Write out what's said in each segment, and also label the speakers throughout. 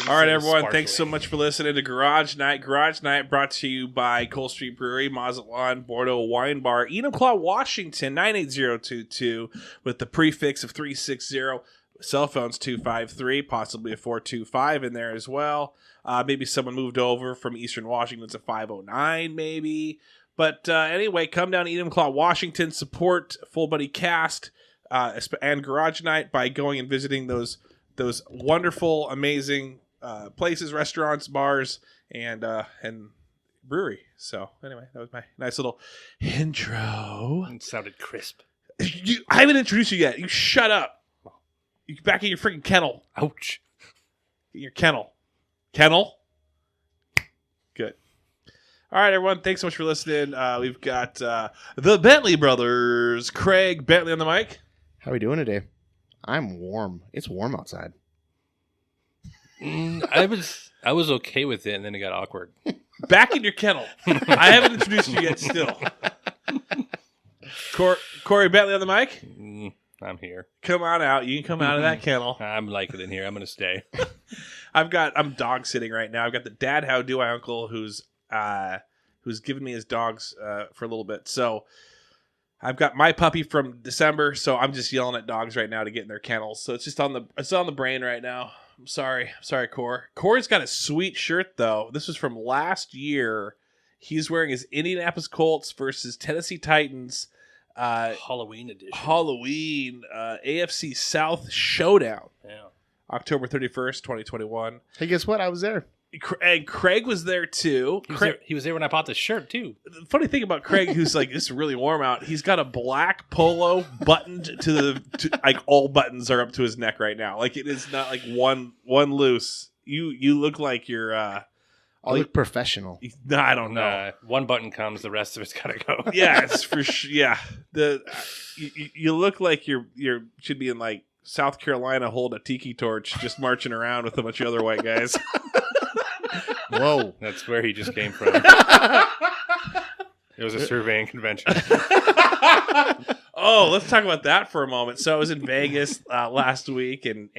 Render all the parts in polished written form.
Speaker 1: All right, everyone. Thanks so much for listening to Garage Night. Garage Night brought to you by Cole Street Brewery, Mazatlan, Bordeaux Wine Bar, Enumclaw, Washington, 98022 with the prefix of 360. Cell phones 253, possibly a 425 in there as well. Maybe someone moved over from Eastern Washington. It's a 509 maybe. But anyway, come down to Enumclaw, Washington. Support Full Buddy Cast and Garage Night by going and visiting those wonderful, amazing places, restaurants, bars, and brewery. So anyway, that was my nice little intro.
Speaker 2: It sounded crisp.
Speaker 1: I haven't introduced you yet. You shut up. You back in your freaking kennel.
Speaker 2: Ouch.
Speaker 1: Get your kennel. Kennel? Good. All right, everyone. Thanks so much for listening. We've got the Bentley brothers. Craig Bentley on the mic.
Speaker 3: How are we doing today? I'm warm. It's warm outside.
Speaker 2: I was okay with it, and then it got awkward.
Speaker 1: Back in your kennel. I haven't introduced you yet still. Corey Bentley on the mic.
Speaker 2: I'm here.
Speaker 1: Come on out. You can come out of that kennel.
Speaker 2: I'm liking it in here. I'm going to stay.
Speaker 1: I'm dog sitting right now. I've got the dad how do I uncle who's given me his dogs for a little bit. So I've got my puppy from December, so I'm just yelling at dogs right now to get in their kennels. So it's on the brain right now. I'm sorry, Cor. Corey's got a sweet shirt though. This was from last year. He's wearing his Indianapolis Colts versus Tennessee Titans
Speaker 2: Halloween edition.
Speaker 1: AFC South Showdown.
Speaker 2: Yeah.
Speaker 1: October 31st, 2021.
Speaker 3: Hey, guess what? I was there.
Speaker 1: And Craig was there too.
Speaker 2: He was there when I bought the shirt too.
Speaker 1: The funny thing about Craig, who's like, it's really warm out. He's got a black polo buttoned to like all buttons are up to his neck right now. Like it is not like one loose. You look like you're. I
Speaker 3: look professional.
Speaker 1: I don't know.
Speaker 2: One button comes, the rest of it's gotta go.
Speaker 1: Yeah, it's for sure. Yeah, you look like you should be in like South Carolina, holding a tiki torch, just marching around with a bunch of other white guys.
Speaker 3: Whoa.
Speaker 2: That's where he just came from. It was a surveying convention.
Speaker 1: Oh, let's talk about that for a moment. So I was in Vegas last week, and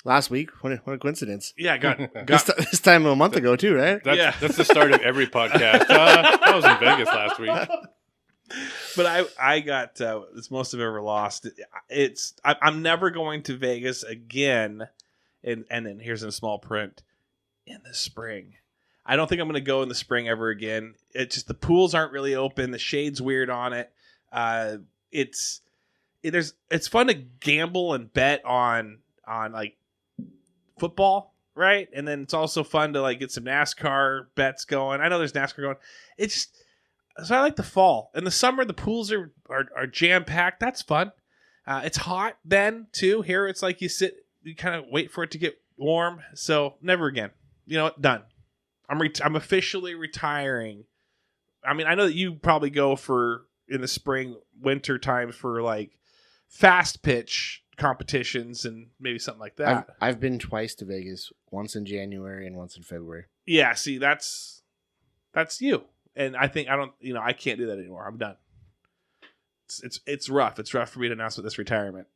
Speaker 3: last week? What a coincidence.
Speaker 1: Yeah, got
Speaker 3: this time a month ago too, right?
Speaker 2: That's the start of every podcast. I was in Vegas last week.
Speaker 1: But I got it's most I've ever lost. I'm never going to Vegas again, and then here's in small print in the spring. I don't think I'm going to go in the spring ever again. It's just the pools aren't really open. The shade's weird on it. It's fun to gamble and bet on like football, right? And then it's also fun to like get some NASCAR bets going. I know there's NASCAR going. So I like the fall. In the summer, the pools are jam packed. That's fun. It's hot then too. Here it's like you kind of wait for it to get warm. So never again. You know what? Done. I'm officially retiring. I mean, I know that you probably go for in the spring, winter time for like fast pitch competitions and maybe something like that.
Speaker 3: I've been twice to Vegas, once in January and once in February.
Speaker 1: Yeah, see, that's you. And I can't do that anymore. I'm done. It's rough. It's rough for me to announce this retirement.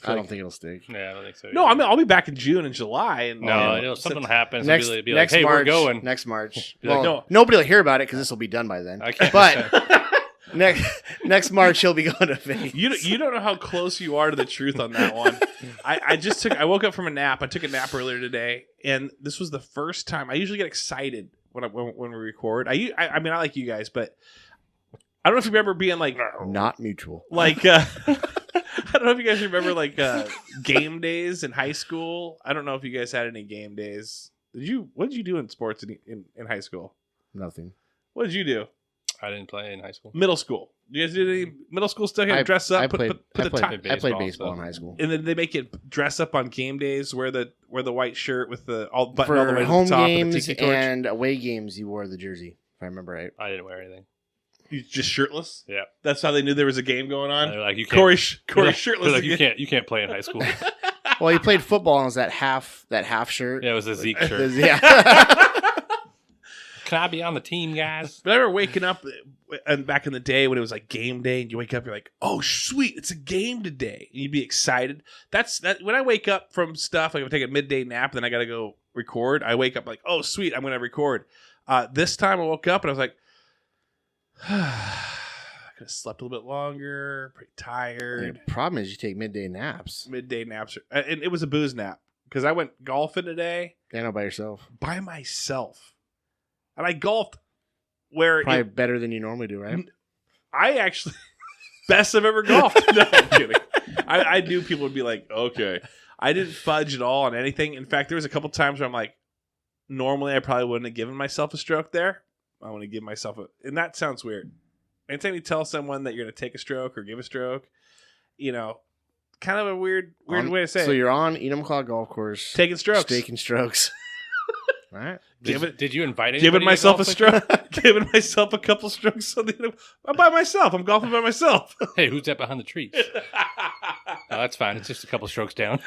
Speaker 3: I don't think it'll stick.
Speaker 2: Yeah, I don't think so.
Speaker 1: No, I mean I'll be back in June and July. And
Speaker 2: something happens.
Speaker 3: Next
Speaker 2: be like, hey,
Speaker 3: March,
Speaker 2: we're going.
Speaker 3: Next March.
Speaker 2: Like, no.
Speaker 3: Nobody will hear about it because this will be done by then.
Speaker 2: I can't.
Speaker 3: But next March he'll be going to Vegas.
Speaker 1: You don't know how close you are to the truth on that one. I woke up from a nap. I took a nap earlier today, and this was the first time. I usually get excited when we record. I mean I like you guys, but I don't know if you remember being like
Speaker 3: not mutual.
Speaker 1: Like I don't know if you guys remember like game days in high school. I don't know if you guys had any game days. What did you do in sports in high school?
Speaker 3: Nothing.
Speaker 1: What did you do?
Speaker 2: I didn't play in high school.
Speaker 1: Middle school. You guys do any middle school stuff? You dress up.
Speaker 3: I played baseball in high school.
Speaker 1: And then they make you dress up on game days. Wear the white shirt with the all button
Speaker 3: for
Speaker 1: all the way to
Speaker 3: home
Speaker 1: the top
Speaker 3: games
Speaker 1: and the tiki torch.
Speaker 3: And away games. You wore the jersey, if I remember right.
Speaker 2: I didn't wear anything.
Speaker 1: You just shirtless?
Speaker 2: Yeah.
Speaker 1: That's how they knew there was a game going on.
Speaker 2: They're like, you can't.
Speaker 1: Corey shirtless.
Speaker 2: Like, you can't play in high school.
Speaker 3: Well, he played football and it was that half shirt.
Speaker 2: Yeah, it was a Zeke shirt.
Speaker 3: Yeah.
Speaker 2: Can I be on the team, guys?
Speaker 1: But I remember waking up and back in the day when it was like game day, and you wake up, you're like, "Oh, sweet, it's a game today," and you'd be excited. That's that. When I wake up from stuff, like I take a midday nap, then I got to go record. I wake up like, "Oh, sweet, I'm going to record." This time I woke up and I was like, I could have slept a little bit longer. Pretty tired.
Speaker 3: The problem is you take midday naps.
Speaker 1: Midday naps, and it was a booze nap because I went golfing today.
Speaker 3: Yeah, no, by yourself.
Speaker 1: By myself. And I golfed where
Speaker 3: Probably better than you normally do, right?
Speaker 1: I actually best I've ever golfed. No, I'm kidding. I knew people would be like, okay. I didn't fudge at all on anything. In fact, there was a couple times where I'm like, normally I probably wouldn't have given myself a stroke there. I want to give myself and that sounds weird. Anytime you tell someone that you're going to take a stroke or give a stroke, kind of a weird way to say it.
Speaker 3: So you're on Enumclaw Golf Course.
Speaker 1: Taking strokes.
Speaker 3: Taking strokes. All right.
Speaker 2: Did you invite anybody?
Speaker 1: Giving myself a
Speaker 2: to golf
Speaker 1: stroke. Giving myself a couple strokes. I'm by myself. I'm golfing by myself.
Speaker 2: Hey, who's that behind the trees? No, that's fine. It's just a couple strokes down.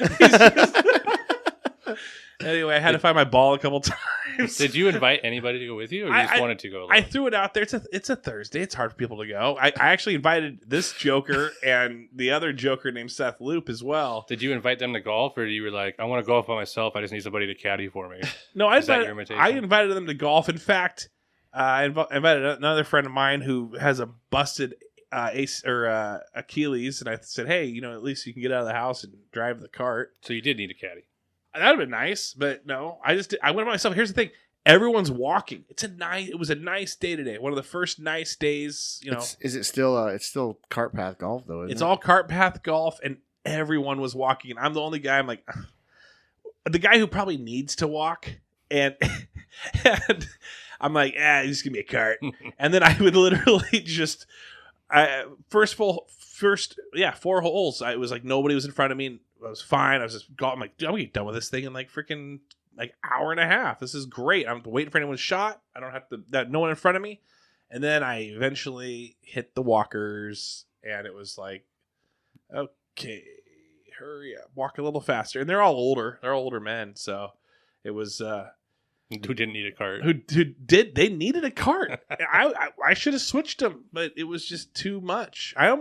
Speaker 1: Anyway, I had to find my ball a couple times.
Speaker 2: Did you invite anybody to go with you, or you just wanted to go alone?
Speaker 1: I threw it out there. It's a Thursday. It's hard for people to go. I actually invited this joker and the other joker named Seth Loop as well.
Speaker 2: Did you invite them to golf, or you were like, I want to golf by myself. I just need somebody to caddy for me?
Speaker 1: No, I
Speaker 2: invitation?
Speaker 1: invited them to golf. In fact, I invited another friend of mine who has a busted Achilles, and I said, hey, at least you can get out of the house and drive the cart.
Speaker 2: So you did need a caddy.
Speaker 1: That would have been nice, but no. I went by myself. Here's the thing: everyone's walking. It was a nice day today. One of the first nice days.
Speaker 3: Is it still? It's still cart path golf though. Isn't
Speaker 1: It's
Speaker 3: it?
Speaker 1: all cart path golf, and everyone was walking. And I'm the only guy. I'm like the guy who probably needs to walk, and I'm like, just give me a cart. And then I would literally just four holes. I was like nobody was in front of me. And I was fine. I was just I'm like, dude, I'm gonna get done with this thing in like freaking hour and a half. This is great. I'm waiting for anyone's shot. I don't have to no one in front of me. And then I eventually hit the walkers, and it was like, okay, hurry up, walk a little faster. And they're all older. They're all older men, so it was
Speaker 2: who didn't need a cart.
Speaker 1: They needed a cart. I should have switched them, but it was just too much. I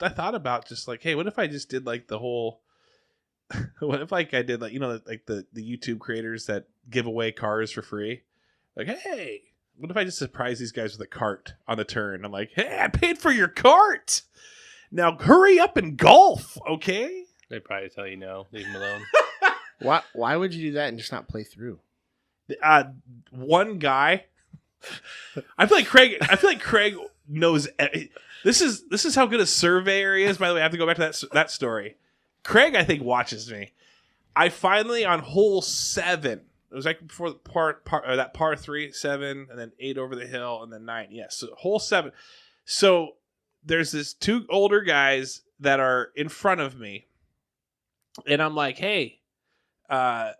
Speaker 1: thought about just like, hey, what if I just did like the whole. What if I did like the YouTube creators that give away cars for free? Like, hey, what if I just surprise these guys with a cart on the turn? I'm like, hey, I paid for your cart. Now hurry up and golf, okay?
Speaker 2: They'd probably tell you no, leave them alone.
Speaker 3: Why would you do that and just not play through?
Speaker 1: One guy. I feel like Craig knows. This is how good a surveyor he is. By the way, I have to go back to that story. Craig, I think, watches me. I finally, on hole 7, it was like before the par 3, 7, and then 8 over the hill, and then 9. Yes, so hole 7. So there's this 2 older guys that are in front of me, and I'm like, hey, I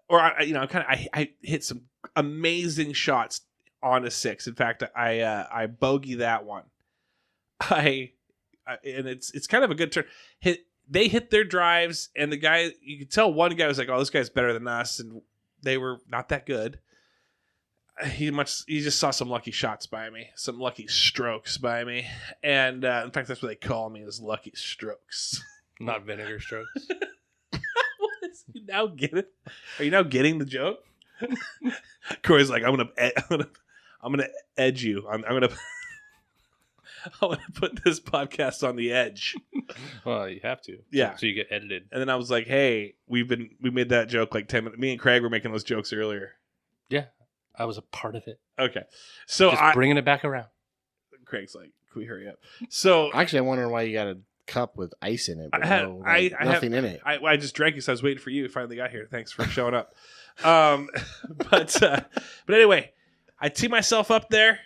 Speaker 1: hit some amazing shots on a 6. In fact, I bogey that one. And it's kind of a good turn. They hit their drives, and the guy, you could tell one guy was like, oh, this guy's better than us, and they were not that good. He just saw some lucky shots by me, some lucky strokes by me, and in fact, that's what they call me, is lucky strokes.
Speaker 2: Not vinegar strokes.
Speaker 1: You now get it? Are you now getting the joke? Corey's like, I'm gonna edge you. I'm gonna put this podcast on the edge.
Speaker 2: Well, you have to.
Speaker 1: Yeah.
Speaker 2: So you get edited.
Speaker 1: And then I was like, hey, we made that joke like 10 minutes. Me and Craig were making those jokes earlier.
Speaker 2: Yeah. I was a part of it.
Speaker 1: Okay. So
Speaker 2: just bringing it back around.
Speaker 1: Craig's like, can we hurry up? So
Speaker 3: actually, I'm wondering why you got a cup with ice in it. But nothing in it.
Speaker 1: I just drank it, so I was waiting for you. Finally got here. Thanks for showing up. But anyway, I tee myself up there.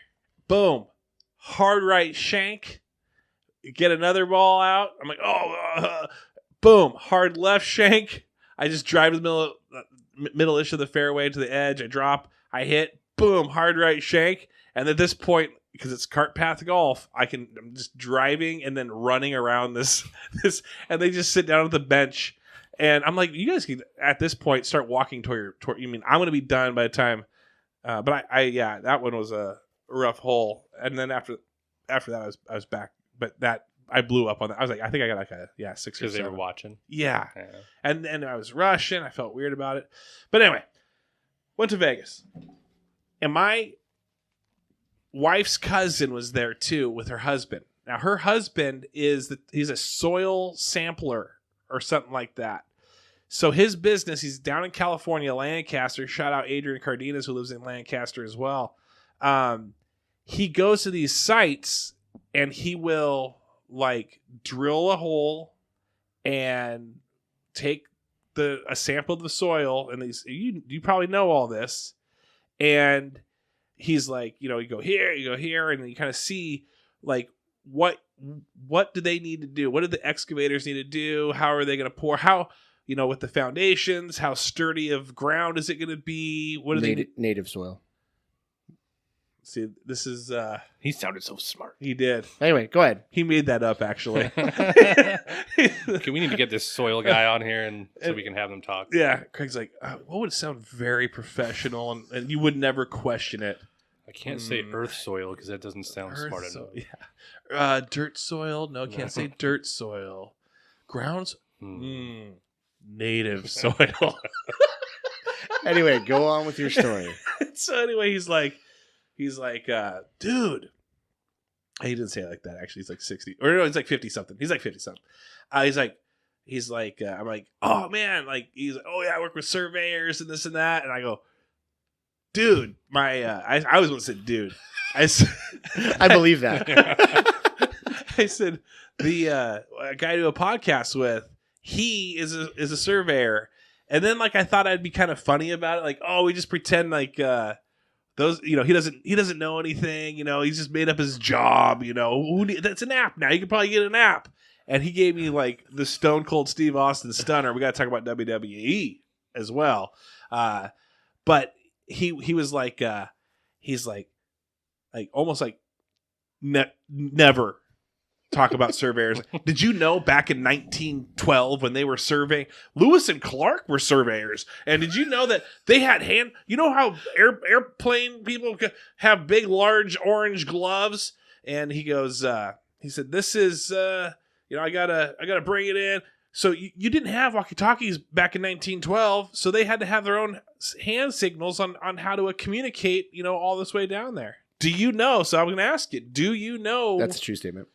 Speaker 1: Boom. Hard right shank. Get another ball out. I'm like, boom. Hard left shank. I just drive to the middle-ish of the fairway to the edge. I drop. I hit. Boom. Hard right shank. And at this point, because it's cart path golf, I'm just driving and then running around this, and they just sit down at the bench. And I'm like, you guys can, at this point, start walking toward you mean I'm going to be done by the time. But that one was rough hole. And then after that, I was back. But that I blew up on that. I was like, I think I got like a 6 or 7.
Speaker 2: Because they were watching.
Speaker 1: Yeah. And I was rushing. I felt weird about it. But anyway, went to Vegas. And my wife's cousin was there too with her husband. Now her husband he's a soil sampler or something like that. So his business, he's down in California, Lancaster. Shout out Adrian Cardenas, who lives in Lancaster as well. He goes to these sites and he will like drill a hole and take a sample of the soil. And these you probably know all this. And he's like, you go here, and then you kind of see like what do they need to do? What do the excavators need to do? How are they going to pour? How, with the foundations, how sturdy of ground is it going to be? What are they
Speaker 3: native soil?
Speaker 1: See, this is
Speaker 2: he sounded so smart.
Speaker 1: He did.
Speaker 3: Anyway, go ahead.
Speaker 1: He made that up actually.
Speaker 2: Okay, we need to get this soil guy on here and so we can have them talk.
Speaker 1: Yeah, Craig's like, what would sound very professional and you would never question it.
Speaker 2: I can't say earth soil because that doesn't sound smart enough.
Speaker 1: Yeah. Dirt soil. No, can't say dirt soil. Grounds. Native soil.
Speaker 3: Anyway, go on with your story.
Speaker 1: So anyway, he's like, dude. He didn't say it like that. Actually, he's like 60, or no, he's like 50 something. He's like 50 something. He's like, I'm like, oh man, like he's like, oh yeah, I work with surveyors and this and that, and I go, dude, I always want to say dude.
Speaker 3: I believe that.
Speaker 1: I said the guy I do a podcast with, he is a surveyor, and then like I thought I'd be kind of funny about it, like, oh, we just pretend like those, he doesn't know anything, he's just made up his job, that's an app now. You could probably get an app, and he gave me like the Stone Cold Steve Austin stunner. We got to talk about WWE as well, but. He was like he's like almost like never talk about surveyors. Did you know back in 1912 when they were surveying, Lewis and Clark were surveyors? And did you know that they had how airplane people have big large orange gloves? And he goes he said, this is I gotta bring it in. So you didn't have walkie-talkies back in 1912, so they had to have their own hand signals on how to communicate, all this way down there. Do you know? So I'm going to ask you, do you know?
Speaker 3: That's a true statement.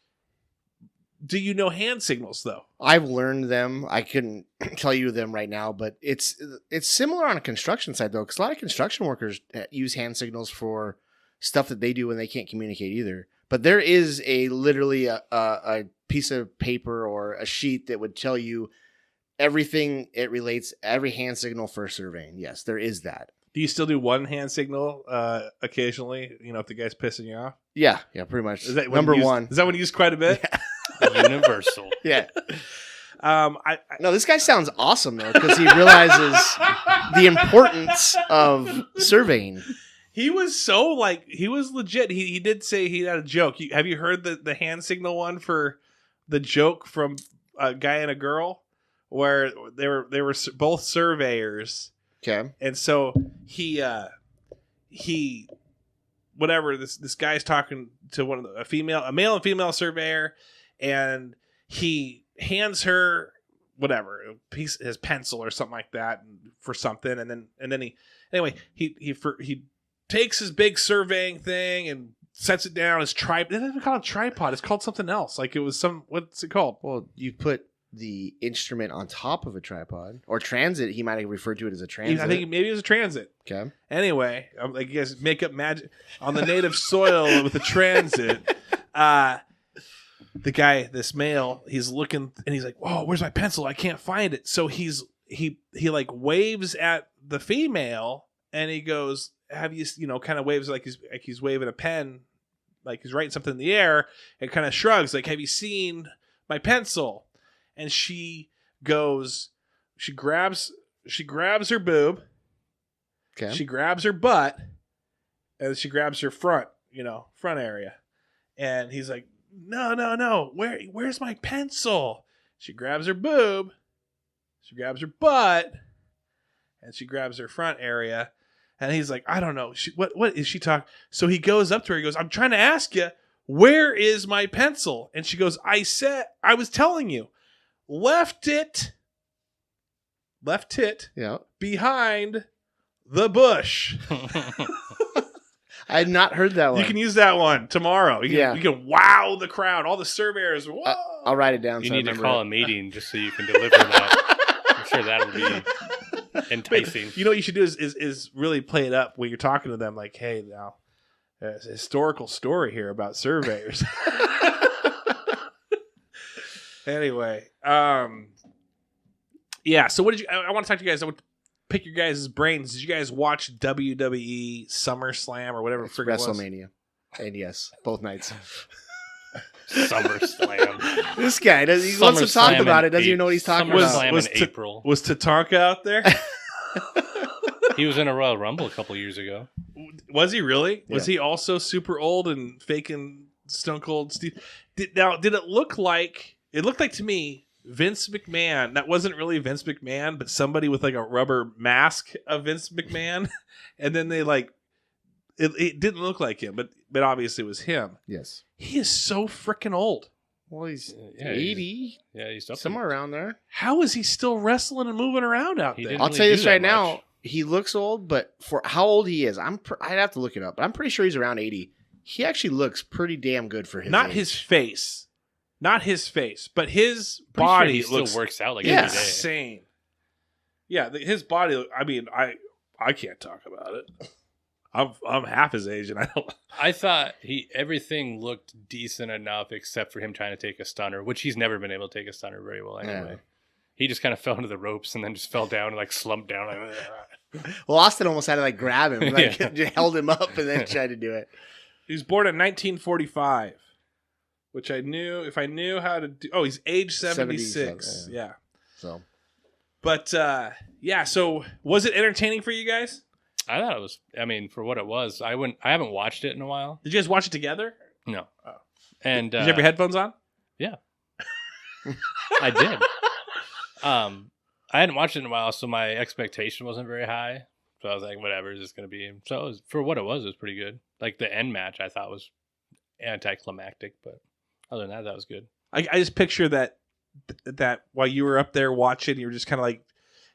Speaker 1: Do you know hand signals, though?
Speaker 3: I've learned them. I couldn't tell you them right now, but it's similar on a construction side, though, because a lot of construction workers use hand signals for stuff that they do when they can't communicate either. But there is literally a piece of paper or a sheet that would tell you everything it relates, every hand signal for surveying. Yes, there is that.
Speaker 1: Do you still do one hand signal occasionally, if the guy's pissing you off?
Speaker 3: Yeah, pretty much.
Speaker 1: Is that
Speaker 3: number one?
Speaker 1: Is that one you use quite a bit?
Speaker 3: Yeah.
Speaker 2: Universal.
Speaker 3: Yeah. No, this guy sounds awesome, though, because he realizes the importance of surveying.
Speaker 1: He was he was legit. He did say he had a joke. Have you heard the hand signal one for the joke from a guy and a girl where they were both surveyors?
Speaker 3: Okay.
Speaker 1: And so he whatever, this guy's talking to a male and female surveyor, and he hands her whatever, his pencil or something like that for something, and then he takes his big surveying thing and sets it down. His tripod. They don't even call it a tripod. It's called something else. Like it was what's it called?
Speaker 3: Well, you put the instrument on top of a tripod or transit. He might have referred to it as a transit.
Speaker 1: I think maybe it was a transit.
Speaker 3: Okay.
Speaker 1: Anyway, I guess make up magic on the native soil with a transit. The guy, this male, he's looking and he's like, "Whoa, where's my pencil? I can't find it." So he like waves at the female and he goes, "Have you kind of waves like he's waving a pen, like he's writing something in the air, and kind of shrugs like, "Have you seen my pencil?" And she goes, she grabs her boob,
Speaker 3: okay,
Speaker 1: she grabs her butt, and she grabs her front area, and he's like, No, where's my pencil? She grabs her boob, she grabs her butt, and she grabs her front area. And he's like, I don't know. What is she talking? So he goes up to her. He goes, I'm trying to ask you, where is my pencil? And she goes, I was telling you, left it
Speaker 3: Yeah.
Speaker 1: behind the bush.
Speaker 3: I had not heard that one.
Speaker 1: You can use that one tomorrow. You can wow the crowd. All the surveyors. Whoa.
Speaker 3: I'll write it down.
Speaker 2: You
Speaker 3: so I
Speaker 2: need to
Speaker 3: remember
Speaker 2: call a meeting just so you can deliver that. I'm sure that'll be enticing.
Speaker 1: You know what you should do is really play it up when you're talking to them. Like, hey, now there's a historical story here about surveyors. Anyway, yeah. So what did you? I want to talk to you guys. I want to pick your guys' brains. Did you guys watch WWE SummerSlam or whatever?
Speaker 3: It's
Speaker 1: friggin' it was?
Speaker 3: WrestleMania. And yes, both nights.
Speaker 2: SummerSlam.
Speaker 3: This guy he wants to talk about it. Doesn't even know what he's talking about.
Speaker 2: SummerSlam in April.
Speaker 1: Was Tatanka out there?
Speaker 2: He was in a Royal Rumble a couple years ago.
Speaker 1: Was he really?
Speaker 3: Yeah.
Speaker 1: Was he also super old and faking Stone Cold Steve? Did it look like? It looked like to me Vince McMahon. That wasn't really Vince McMahon, but somebody with like a rubber mask of Vince McMahon, and then they like it didn't look like him, but obviously it was him.
Speaker 3: Yes.
Speaker 1: He is so freaking old.
Speaker 3: Well, he's
Speaker 2: Yeah,
Speaker 3: 80,
Speaker 2: He's up
Speaker 3: somewhere around there.
Speaker 1: How is he still wrestling and moving around out
Speaker 2: He
Speaker 1: there?
Speaker 2: didn't
Speaker 3: I'll
Speaker 2: really
Speaker 3: tell you
Speaker 2: do
Speaker 3: this
Speaker 2: that
Speaker 3: right
Speaker 2: much.
Speaker 3: now. He looks old, but for how old he is, I'd have to look it up. But I'm pretty sure he's around 80. He actually looks pretty damn good for his
Speaker 1: Not
Speaker 3: age.
Speaker 1: his face. Not his face, but his
Speaker 2: Pretty
Speaker 1: body
Speaker 2: sure he
Speaker 1: looks
Speaker 2: still works out like
Speaker 3: Yeah.
Speaker 2: every day.
Speaker 1: insane. Yeah, his body. I mean, I can't talk about it. I'm half his age, and I don't.
Speaker 2: I thought everything looked decent enough except for him trying to take a stunner, which he's never been able to take a stunner very well anyway.
Speaker 3: Yeah.
Speaker 2: He just kind of fell into the ropes and then just fell down and like slumped down. Like,
Speaker 3: Well, Austin almost had to like grab him, like
Speaker 2: Yeah.
Speaker 3: just held him up, and then tried to do it.
Speaker 1: He was born in 1945, which I knew if I knew how to do. Oh, he's age 76.
Speaker 3: 77,
Speaker 1: Yeah.
Speaker 3: So
Speaker 1: But yeah. So was it entertaining for you guys?
Speaker 2: I thought it was. I mean, for what it was, I haven't watched it in a while.
Speaker 1: Did you guys watch it together?
Speaker 2: No.
Speaker 1: Oh.
Speaker 2: And
Speaker 1: Did you have your headphones on?
Speaker 2: I did. I hadn't watched it in a while, so my expectation wasn't very high. So I was like, whatever is this going to be? So it was, for what it was pretty good. Like the end match, I thought was anticlimactic, but other than that was good.
Speaker 1: I just picture that while you were up there watching, you were just kind of like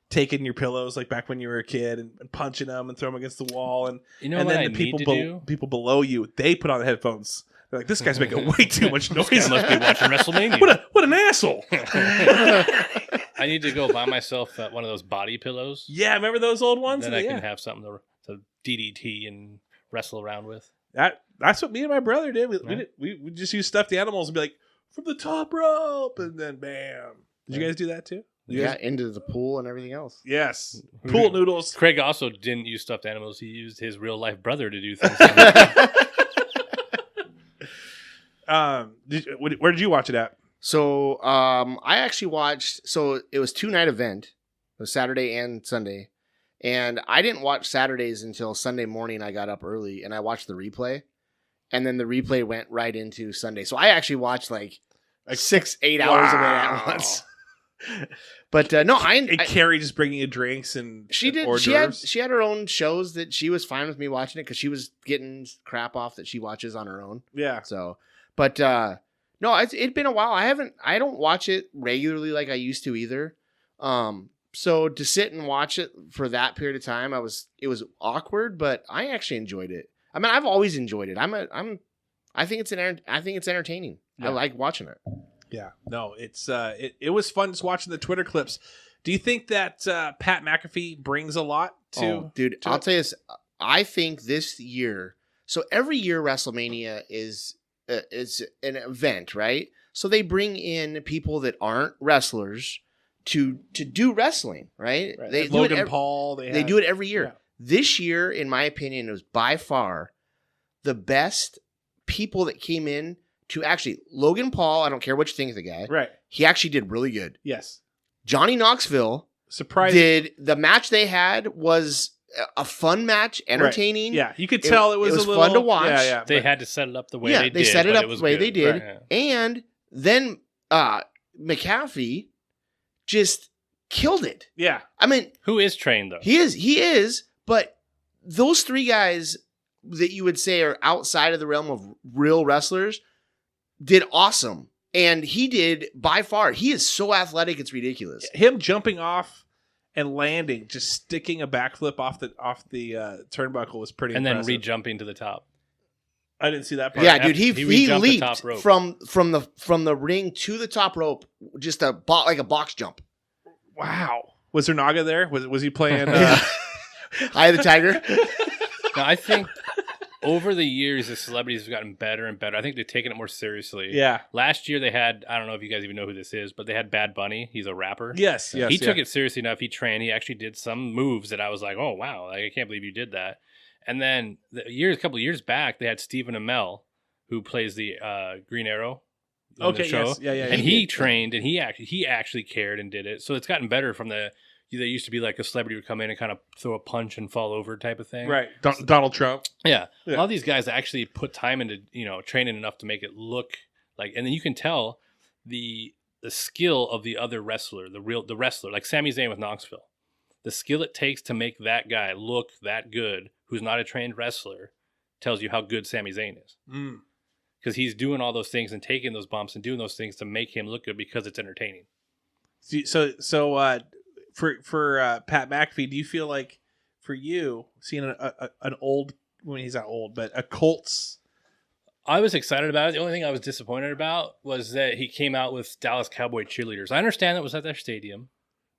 Speaker 1: taking your pillows like back when you were a kid and punching them and throwing them against the wall, and
Speaker 2: You know
Speaker 1: and
Speaker 2: what
Speaker 1: then
Speaker 2: I
Speaker 1: the people
Speaker 2: need to do?
Speaker 1: people below you, they put on the headphones. They're like, this guy's making way too much noise.
Speaker 2: This guy must be watching WrestleMania.
Speaker 1: What an asshole.
Speaker 2: I need to go buy myself one of those body pillows.
Speaker 1: Yeah, remember those old ones?
Speaker 2: Then I
Speaker 1: Yeah.
Speaker 2: can have something to DDT and wrestle around with.
Speaker 1: That's what me and my brother did.
Speaker 2: Yeah.
Speaker 1: We just use stuffed animals and be like, from the top rope, and then bam. Did you guys do that too? You
Speaker 3: yeah,
Speaker 1: guys-
Speaker 3: into the pool and everything else.
Speaker 1: Yes. Pool noodles.
Speaker 2: Craig also didn't use stuffed animals. He used his real life brother to do things.
Speaker 1: Where did you watch it at?
Speaker 3: So I actually watched. So it was 2-night event, it was Saturday and Sunday, and I didn't watch Saturdays until Sunday morning. I got up early and I watched the replay, and then the replay went right into Sunday. So I actually watched like 6-8 hours of it at once. But no,
Speaker 1: And Carrie just bringing you drinks and
Speaker 3: she
Speaker 1: and
Speaker 3: did.
Speaker 1: hors
Speaker 3: She had
Speaker 1: d'oeuvres?
Speaker 3: her own shows that she was fine with me watching it because she was getting crap off that she watches on her own.
Speaker 1: Yeah.
Speaker 3: So, but no, it's been a while. I don't watch it regularly like I used to either. So to sit and watch it for that period of time, it was awkward, but I actually enjoyed it. I mean, I've always enjoyed it. I think it's entertaining.
Speaker 1: Yeah.
Speaker 3: I like watching it.
Speaker 1: Yeah. No, it was fun just watching the Twitter clips. Do you think that Pat McAfee brings a lot to
Speaker 3: dude,
Speaker 1: to
Speaker 3: I'll
Speaker 1: it?
Speaker 3: tell you this. I think this year, so every year WrestleMania is an event, right? So they bring in people that aren't wrestlers to do wrestling, right?
Speaker 1: Right.
Speaker 3: They
Speaker 1: And
Speaker 3: do
Speaker 1: Logan
Speaker 3: it
Speaker 1: Paul.
Speaker 3: They do it every year.
Speaker 1: Yeah.
Speaker 3: This year, in my opinion, it was by far the best people that came in to actually Logan Paul. I don't care what you think of the guy.
Speaker 1: Right.
Speaker 3: He actually did really good.
Speaker 1: Yes.
Speaker 3: Johnny Knoxville
Speaker 1: Surprising.
Speaker 3: the match they had was a fun match, entertaining.
Speaker 1: Yeah, you could tell it was a little
Speaker 3: fun to watch.
Speaker 1: Yeah, yeah.
Speaker 2: They
Speaker 1: but-
Speaker 2: had to set it up the way
Speaker 3: Yeah,
Speaker 2: they
Speaker 3: they
Speaker 2: did.
Speaker 3: set it
Speaker 2: but
Speaker 3: up
Speaker 2: it was
Speaker 3: the way
Speaker 2: good.
Speaker 3: they did.
Speaker 2: Right.
Speaker 3: And then McAfee just killed it.
Speaker 1: yeah.
Speaker 3: I mean,
Speaker 2: Who is trained though?
Speaker 3: he is, but those three guys that you would say are outside of the realm of real wrestlers did awesome. And he did by far. He is so athletic, it's ridiculous.
Speaker 1: Him jumping off and landing, just sticking a backflip off the turnbuckle was pretty
Speaker 2: and
Speaker 1: impressive.
Speaker 2: then re-jumping to the top.
Speaker 1: I didn't see that part.
Speaker 3: Yeah, dude, he
Speaker 2: re-jumped the
Speaker 3: leaped
Speaker 2: top rope.
Speaker 3: from the ring to the top rope, just like a box jump.
Speaker 1: Wow. Was there Naga there? Was he playing?
Speaker 3: Eye of the Tiger.
Speaker 2: Now, I think over the years, the celebrities have gotten better and better. I think they've taken it more seriously.
Speaker 1: Yeah.
Speaker 2: Last year, they had, I don't know if you guys even know who this is, but they had Bad Bunny. He's a rapper.
Speaker 1: Yes.
Speaker 2: He took it seriously enough. He trained. He actually did some moves that I was like, oh, wow. Like, I can't believe you did that. And then a couple of years back, they had Stephen Amell, who plays the Green Arrow on the show.
Speaker 1: Yes. Yeah.
Speaker 2: And he trained, and he actually cared and did it. So it's gotten better from the... They used to be like a celebrity would come in and kind of throw a punch and fall over type of thing.
Speaker 1: Right. Donald Trump.
Speaker 2: Yeah. A lot of these guys actually put time into, training enough to make it look like, and then you can tell the skill of the other wrestler, the wrestler, like Sami Zayn with Knoxville. The skill it takes to make that guy look that good, who's not a trained wrestler, tells you how good Sami Zayn is. Because he's doing all those things and taking those bumps and doing those things to make him look good because it's entertaining.
Speaker 1: So for Pat McAfee, do you feel like for you seeing an old, when he's not old, but a Colts?
Speaker 2: I was excited about it. The only thing I was disappointed about was that he came out with Dallas Cowboy cheerleaders. I understand that was at their stadium.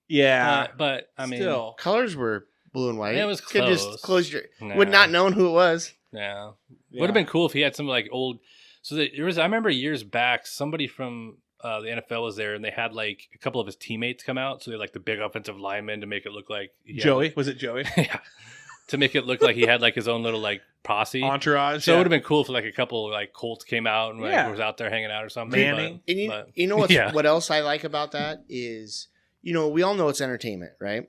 Speaker 1: Yeah,
Speaker 2: but I mean,
Speaker 1: still.
Speaker 3: Colors were blue and white.
Speaker 2: It was
Speaker 3: Could
Speaker 2: close.
Speaker 3: just close your. Would not known who it was.
Speaker 2: Yeah. Would have been cool if he had some like old. So there was. I remember years back, somebody from the NFL was there, and they had like a couple of his teammates come out. So they had like the big offensive lineman to make it look like
Speaker 1: Joey. Was it Joey?
Speaker 2: Yeah. To make it look like he had like his own little like posse
Speaker 1: entourage.
Speaker 2: So it would have been cool if like a couple like Colts came out and like was out there hanging out or something.
Speaker 1: Manning.
Speaker 3: And you know what else I like about that is, we all know it's entertainment, right?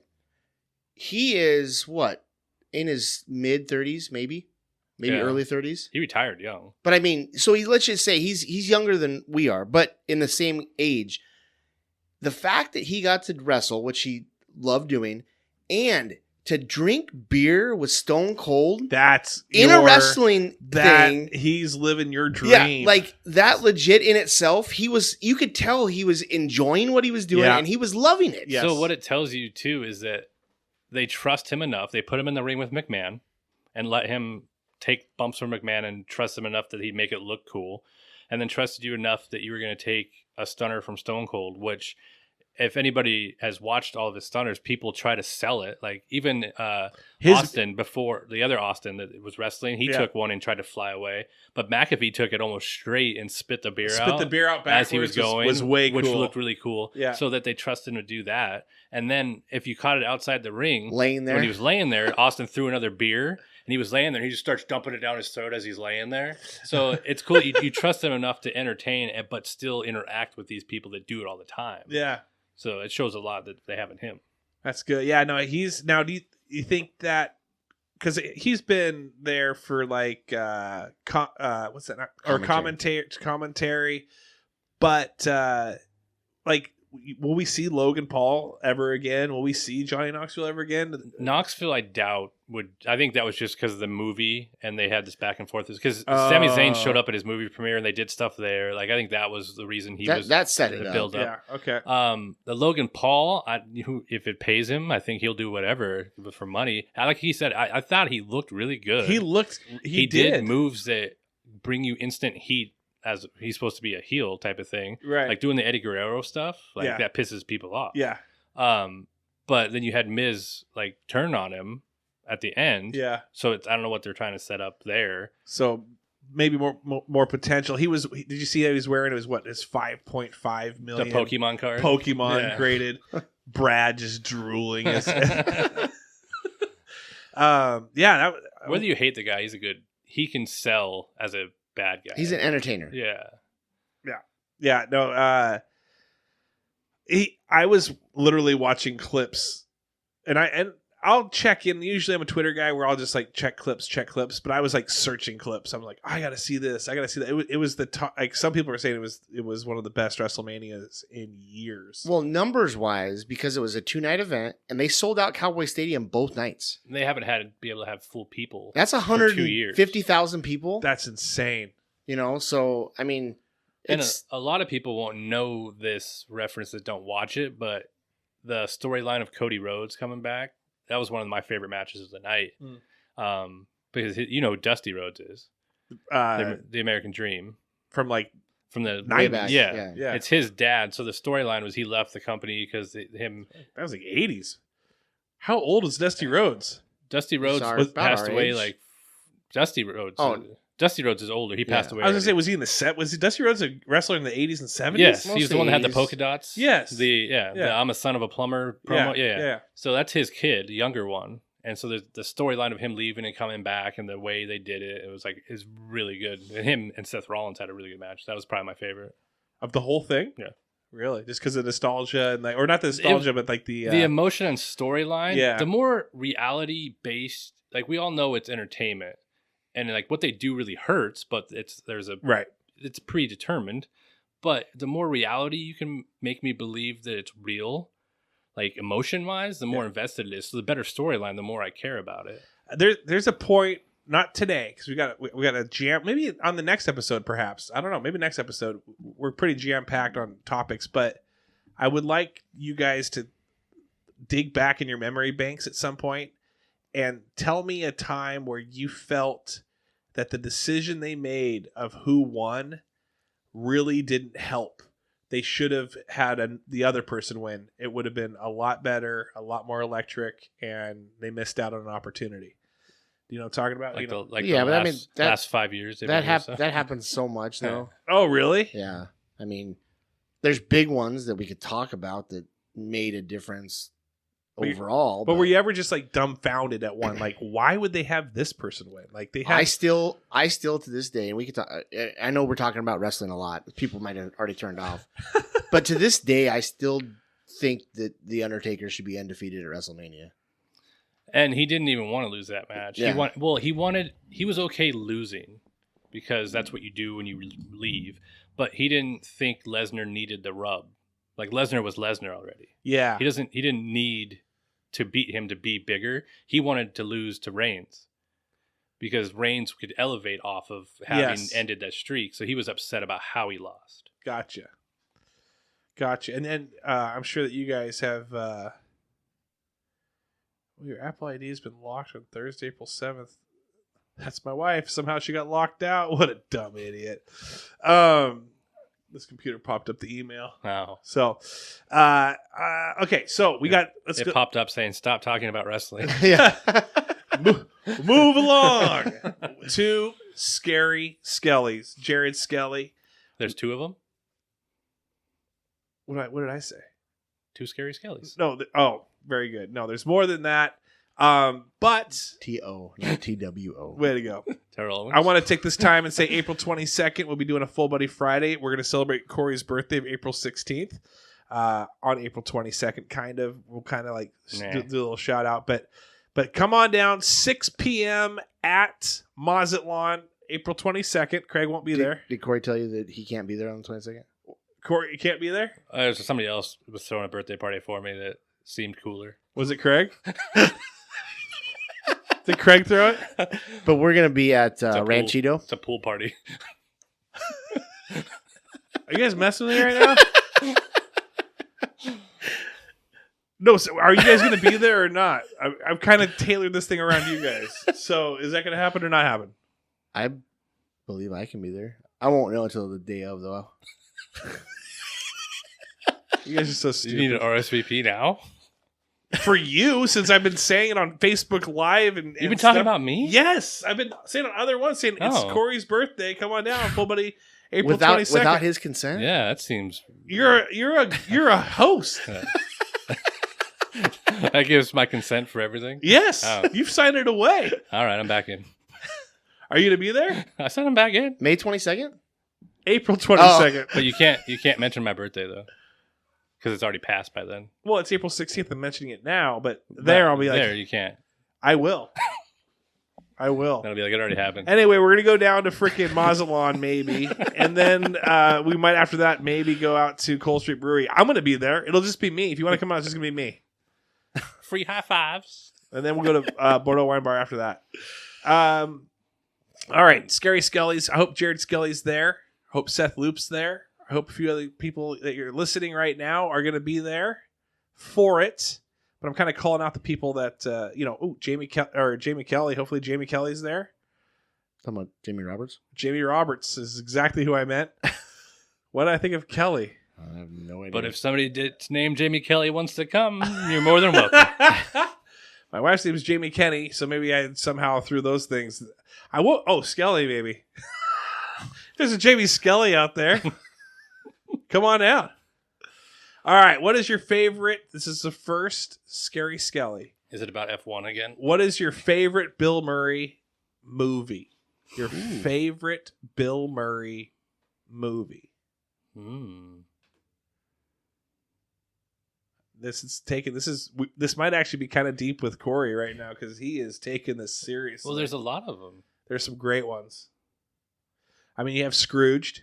Speaker 3: He is in his mid 30s, maybe early 30s.
Speaker 2: He retired young.
Speaker 3: But I mean, so let's just say he's younger than we are, but in the same age. The fact that he got to wrestle, which he loved doing, and to drink beer with Stone Cold,
Speaker 1: that's
Speaker 3: in a wrestling thing.
Speaker 1: He's living your dream.
Speaker 3: Yeah, like that legit in itself. You could tell he was enjoying what he was doing and he was loving it.
Speaker 2: Yes. So what it tells you too is that they trust him enough. They put him in the ring with McMahon and let him take bumps from McMahon and trust him enough that he'd make it look cool. And then trusted you enough that you were going to take a stunner from Stone Cold, which if anybody has watched all of his stunners, people try to sell it. Like even Austin, before the other Austin that was wrestling, he took one and tried to fly away. But McAfee took it almost straight and spit the beer out.
Speaker 1: Spit the beer out backwards
Speaker 2: as he was going,
Speaker 1: was way cool.
Speaker 2: Which looked really cool.
Speaker 1: Yeah.
Speaker 2: So that they trusted him to do that. And then if you caught it outside the ring,
Speaker 3: laying there,
Speaker 2: when he was laying there, Austin threw another beer. And he was laying there. And he just starts dumping it down his throat as he's laying there. So it's cool. You trust him enough to entertain, but still interact with these people that do it all the time.
Speaker 1: Yeah.
Speaker 2: So it shows a lot that they have in him.
Speaker 1: That's good. Yeah. No, he's now. Do you think that because he's been there for like what's that? Or commentary, but like. Will we see Logan Paul ever again? Will we see Johnny Knoxville ever again?
Speaker 2: Knoxville, I doubt would. I think that was just because of the movie and they had this back and forth. Because Sami Zayn showed up at his movie premiere and they did stuff there. Like I think that was the reason that set it build up.
Speaker 1: Yeah. Okay.
Speaker 2: The Logan Paul, if it pays him, I think he'll do whatever for money. Like he said, I thought he looked really good.
Speaker 1: He
Speaker 2: did moves that bring you instant heat. As he's supposed to be a heel type of thing,
Speaker 1: right?
Speaker 2: Like doing the Eddie Guerrero stuff, like that pisses people off.
Speaker 1: Yeah.
Speaker 2: But then you had Miz like turn on him at the end.
Speaker 1: Yeah.
Speaker 2: So I don't know what they're trying to set up there.
Speaker 1: So maybe more potential. Did you see how he was wearing? It was his 5.5 million
Speaker 2: the Pokemon card,
Speaker 1: graded. Brad just drooling.
Speaker 2: Whether you hate the guy, he can sell as a bad guy.
Speaker 3: He's an entertainer.
Speaker 1: Yeah. No. I was literally watching clips, and I'll check in. Usually I'm a Twitter guy where I'll just like check clips. But I was like searching clips. I'm like, I got to see this. I got to see that. It was the top. Like some people were saying it was one of the best WrestleManias in years.
Speaker 3: Well, numbers wise, because it was a 2-night event and they sold out Cowboy Stadium both nights.
Speaker 2: They haven't had to be able to have full people.
Speaker 3: That's 150,000 people.
Speaker 1: That's insane.
Speaker 3: You know, so I mean,
Speaker 2: And a lot of people won't know this reference that don't watch it, but the storyline of Cody Rhodes coming back, that was one of my favorite matches of the night. Because you know who Dusty Rhodes is. The American Dream.
Speaker 1: From the
Speaker 3: 90s.
Speaker 2: Yeah.
Speaker 3: Yeah.
Speaker 2: It's his dad. So the storyline was he left the company because him.
Speaker 1: That was like 80s. How old is Dusty Rhodes?
Speaker 2: Dusty Rhodes passed away like Dusty Rhodes.
Speaker 3: Oh.
Speaker 2: Dusty Rhodes is older. He passed away.
Speaker 1: I was gonna say, was he in the set? Was Dusty Rhodes a wrestler in the 80s and 70s?
Speaker 2: Yes, he was the one that had the polka dots.
Speaker 1: Yes.
Speaker 2: The I'm a son of a plumber promo. Yeah. So that's his kid, the younger one. And so there's the storyline of him leaving and coming back and the way they did it. It was like, it's really good. And him and Seth Rollins had a really good match. That was probably my favorite.
Speaker 1: Of the whole thing?
Speaker 2: Yeah.
Speaker 1: Really? Just because of nostalgia and or not the nostalgia, but like the
Speaker 2: emotion and storyline.
Speaker 1: Yeah.
Speaker 2: The more reality based, like we all know it's entertainment. And like what they do really hurts, but it's predetermined. But the more reality you can make me believe that it's real, like emotion wise, the more invested it is. So the better storyline, the more I care about it.
Speaker 1: There's a point, not today, because we got a jam. Maybe on the next episode, perhaps. I don't know. Maybe next episode we're pretty jam packed on topics, but I would like you guys to dig back in your memory banks at some point and tell me a time where you felt that the decision they made of who won really didn't help. They should have had the other person win. It would have been a lot better, a lot more electric, and they missed out on an opportunity. Do you know what I'm talking about?
Speaker 2: The last 5 years.
Speaker 3: That happens so much, though.
Speaker 1: Oh, really?
Speaker 3: Yeah. I mean, there's big ones that we could talk about that made a difference overall.
Speaker 1: But were you ever just like dumbfounded at one? Like, why would they have this person win? Like they have.
Speaker 3: I still to this day, and we could talk. I know we're talking about wrestling a lot. People might have already turned off, but to this day, I still think that the Undertaker should be undefeated at WrestleMania.
Speaker 2: And he didn't even want to lose that match.
Speaker 3: Yeah.
Speaker 2: He was okay losing because that's what you do when you leave. But he didn't think Lesnar needed the rub. Like Lesnar was Lesnar already.
Speaker 1: Yeah.
Speaker 2: He didn't need to beat him to be bigger. He wanted to lose to Reigns because Reigns could elevate off of having ended that streak. So he was upset about how he lost.
Speaker 1: Gotcha. And then I'm sure that you guys have your Apple ID has been locked on Thursday, April 7th. That's my wife. Somehow she got locked out. What a dumb idiot. This computer popped up the email.
Speaker 2: Oh.
Speaker 1: So, okay. So we got.
Speaker 2: It popped up saying, "Stop talking about wrestling."
Speaker 3: Yeah.
Speaker 1: Move along to Skellies. Jared Skelly.
Speaker 2: There's two of them.
Speaker 1: What did I say?
Speaker 2: Two Scary Skellies.
Speaker 1: No. Very good. No, there's more than that. But
Speaker 3: T-O, not T-W-O.
Speaker 1: Way to go.
Speaker 2: Terrell Owens.
Speaker 1: I want to take this time and say April 22nd, we'll be doing a Full Buddy Friday. We're going to celebrate Corey's birthday of April 16th. On April 22nd, kind of. We'll kind of like do a little shout out. But come on down, 6 p.m. at Mazatlan, April 22nd. Craig won't be there.
Speaker 3: Did Corey tell you that he can't be there on the 22nd?
Speaker 1: Corey, you can't be there?
Speaker 2: There's somebody else was throwing a birthday party for me that seemed cooler.
Speaker 1: Was it Craig? Did Craig throw it?
Speaker 3: But we're going to be at Ranchito.
Speaker 2: It's a pool party.
Speaker 1: Are you guys messing with me right now? No, so are you guys going to be there or not? I've kind of tailored this thing around you guys. So is that going to happen or not happen?
Speaker 3: I believe I can be there. I won't know until the day of, though.
Speaker 1: You guys are so stupid.
Speaker 2: You need an RSVP now?
Speaker 1: For you, since I've been saying it on Facebook Live and
Speaker 2: you've been talking about me?
Speaker 1: Yes, I've been saying on other ones, saying it's Corey's birthday. Come on down, Full Buddy, April 22nd.
Speaker 3: Without his consent?
Speaker 2: Yeah, that seems.
Speaker 1: You're a host.
Speaker 2: That gives my consent for everything.
Speaker 1: Yes, you've signed it away.
Speaker 2: All right, I'm back in.
Speaker 1: Are you gonna be there?
Speaker 2: I said I'm back in.
Speaker 3: May 22nd?
Speaker 1: April 22nd.
Speaker 2: But you can't mention my birthday though. Because it's already passed by then.
Speaker 1: Well, it's April 16th. I'm mentioning it now, but there I'll be like,
Speaker 2: there you can't.
Speaker 1: I will. I will.
Speaker 2: That'll be like it already happened.
Speaker 1: Anyway, we're gonna go down to freaking Mazatlan maybe, and then we might after that maybe go out to Cold Street Brewery. I'm gonna be there. It'll just be me. If you want to come out, it's just gonna be me.
Speaker 2: Free high fives.
Speaker 1: And then we'll go to Bordeaux Wine Bar after that. All right, Skarey Skellies. I hope Jared Skelly's there. I hope Seth Loop's there. I hope a few other people that you're listening right now are going to be there for it. But I'm kind of calling out the people that, Jamie Kelly. Hopefully Jamie Kelly's there.
Speaker 3: Talking about Jamie Roberts?
Speaker 1: Jamie Roberts is exactly who I meant. What did I think of Kelly?
Speaker 3: I have no idea.
Speaker 2: But if somebody named Jamie Kelly wants to come, you're more than welcome.
Speaker 1: My wife's name is Jamie Kenny, so maybe I somehow threw those things. I will. Oh, Skelly, maybe. There's a Jamie Skelly out there. Come on out. All right. What is your favorite? This is the first Skarey Skelly.
Speaker 2: Is it about F1 again?
Speaker 1: What is your favorite Bill Murray movie? Your favorite Bill Murray movie? This might actually be kind of deep with Corey right now because he is taking this seriously.
Speaker 2: Well, there's a lot of them.
Speaker 1: There's some great ones. I mean, you have Scrooged.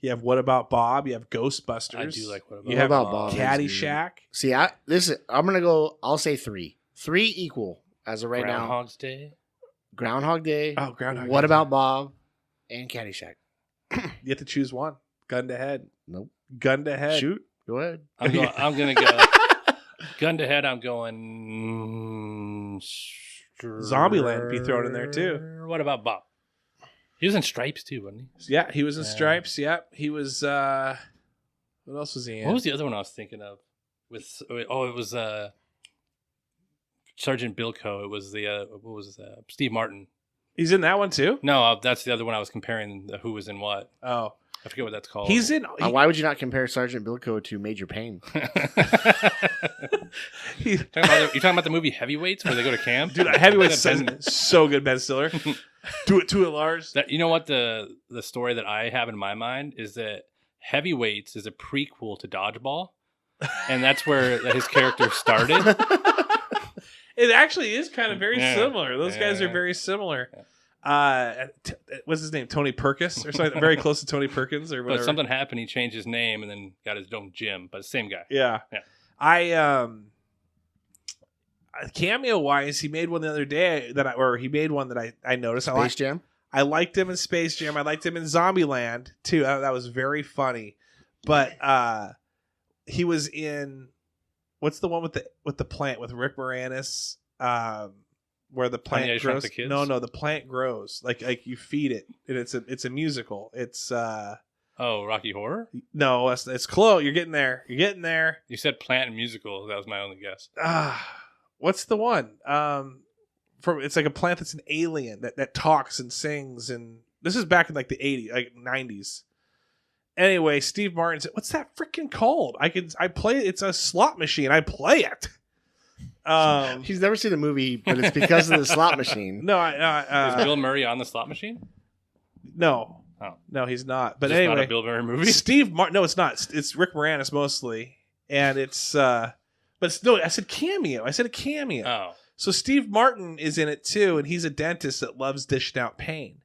Speaker 1: You have What About Bob? You have Ghostbusters.
Speaker 2: I do like What About Bob.
Speaker 1: You have
Speaker 3: Bob?
Speaker 1: Caddyshack.
Speaker 3: See, I'm gonna go. I'll say 3. 3 equal as of right
Speaker 2: Groundhog's Day.
Speaker 3: Groundhog Day.
Speaker 1: Oh, Groundhog Day.
Speaker 3: What About Bob? And Caddyshack.
Speaker 1: You have to choose one. Gun to head.
Speaker 3: Nope.
Speaker 1: Gun to head.
Speaker 3: Shoot. Go ahead.
Speaker 2: I'm gonna go. Gun to head. I'm going.
Speaker 1: Zombieland be thrown in there too.
Speaker 2: What about Bob? He was in Stripes too, wasn't he?
Speaker 1: Yeah, he was in Stripes. Yep, he was. What else was he in?
Speaker 2: What was the other one I was thinking of? It was Sergeant Bilko. It was Steve Martin.
Speaker 1: He's in that one too.
Speaker 2: No, that's the other one I was comparing. Who was in what?
Speaker 1: Oh,
Speaker 2: I forget what that's called.
Speaker 1: He's in.
Speaker 3: Why would you not compare Sergeant Bilko to Major Payne?
Speaker 2: You talking about the movie Heavyweights where they go to camp?
Speaker 1: Dude, Heavyweights is so good, Ben Stiller. Do it to it, Lars.
Speaker 2: You know what the story that I have in my mind is that Heavyweights is a prequel to Dodgeball, and that's where his character started.
Speaker 1: It actually is kind of very similar. Those guys are very similar. What's his name? Tony Perkins or something? Very close to Tony Perkins or whatever.
Speaker 2: But something happened. He changed his name and then got his own gym. But same guy.
Speaker 1: Yeah. Cameo wise, he made one the other day he made one that I noticed.
Speaker 3: Space Jam.
Speaker 1: I liked him in Space Jam. I liked him in Zombieland too. That was very funny. But he was in what's the one with the plant with Rick Moranis? Where the plant grows? No, the plant grows. Like you feed it, and it's a musical. It's
Speaker 2: Rocky Horror?
Speaker 1: No, it's close. You're getting there.
Speaker 2: You said plant and musical. That was my only guess.
Speaker 1: What's the one? It's like a plant that's an alien that talks and sings, and this is back in like the 80s, like 90s. Anyway, Steve Martin said, "What's that freaking called? I play it. It's a slot machine. I play it."
Speaker 3: He's never seen the movie, but it's because of the slot machine.
Speaker 1: No,
Speaker 2: is Bill Murray on the slot machine?
Speaker 1: No.
Speaker 2: Oh.
Speaker 1: No, he's not. But
Speaker 2: it's
Speaker 1: anyway,
Speaker 2: not a Bill Murray movie.
Speaker 1: Steve Martin. No, it's not. It's Rick Moranis mostly, and it's. But no, I said cameo. I said a cameo.
Speaker 2: Oh.
Speaker 1: So Steve Martin is in it too, and he's a dentist that loves dishing out pain.